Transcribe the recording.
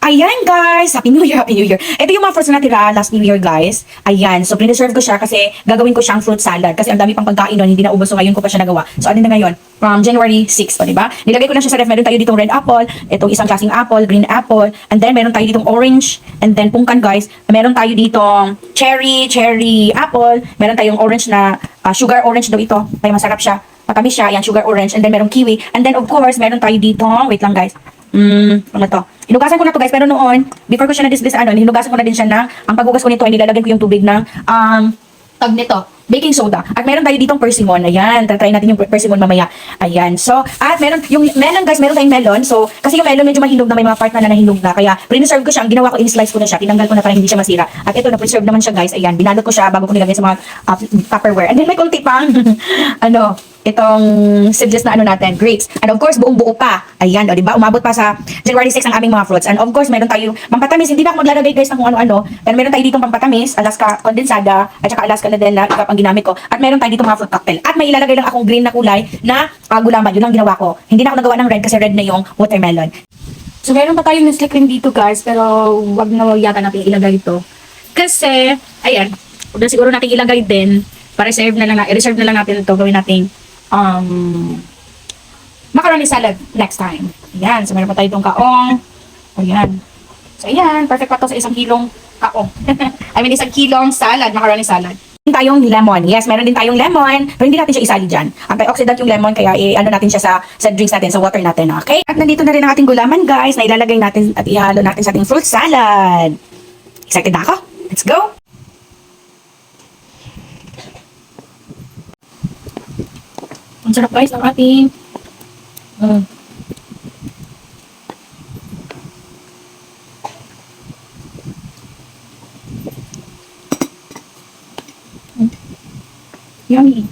Ayan guys, Happy New Year, Happy New Year. Ito yung mga fruits na natira last New Year guys. Ayan, so preserve ko siya kasi gagawin ko siyang fruit salad. Kasi ang dami pang pagkain doon, hindi na ubos. So ngayon ko pa siya nagawa. So ano na ngayon? From January 6, o diba? Nilagay ko na siya sa ref. Meron tayo ditong red apple, itong isang klaseng apple, green apple, and then meron tayo ditong orange, and then pungkan guys. Meron tayo ditong cherry apple, meron tayong orange na sugar orange daw ito. Kaya masarap siya. Matamis siya, yan, sugar orange, and then merong kiwi. And then of course, meron tayo ditong, wait lang guys. Ano to? Hinugasan ko na to guys, pero noon, before ko siya na-display sa hinugasan ko na din siya ng, ang paghugas ko nito, ay nilalagyan ko yung tubig ng, tag nito, baking soda. At meron tayo ditong persimmon. Ayan, tatry natin yung persimmon mamaya. Ayan, so, at meron, yung melon guys, meron tayong melon. So, kasi yung melon medyo mahinog na, may mga part na nahinog na. Kaya, preserve ko siya. Ang ginawa ko, in-slice ko na siya. Tinanggal ko na para hindi siya masira. At ito, na-preserve naman siya guys. Ayan, binalot ko siya bago ko nilagay sa mga Tupperware. And then, may konti pang, itong seedless na natin, grapes. And of course, buong buo pa. Ayan, o, diba? Umabot pa sa January 6 ang aming mga fruits. And of course, meron tayo pampatamis. Hindi na ako maglalagay guys ng kung ano-ano. Pero meron tayo dito pampatamis, Alaska condensada, at saka Alaska na din na iba pang ginamit ko. At meron tayo dito mga fruit cocktail. At may ilalagay lang akong green na kulay na gulaman. Yun ang ginawa ko. Hindi na ako nagawa ng red kasi red na yung watermelon. So, meron pa tayong Nestle cream dito guys. Pero wag na yata natin ilagay ito. Kasi, ayan, huwag na siguro natin ilagay din. Pa-reserve na lang, i-reserve na lang natin ito. Gawin natin macaroni salad next time. Ayan. So, meron pa tayo itong kaong. Ayan. So, ayan. Perfect pa ito sa 1 kilong kaong. I mean, 1 kilong salad, macaroni salad. Meron tayong lemon. Yes, meron din tayong lemon. Pero hindi natin siya isali dyan. Antioxidant yung lemon, kaya ano natin siya sa drinks natin, sa water natin. Okay? At nandito na rin ang ating gulaman, guys, na ilalagay natin at ihalo natin sa ating fruit salad. Excited na ako? Let's go! Ang sarap guys ng ating yummy.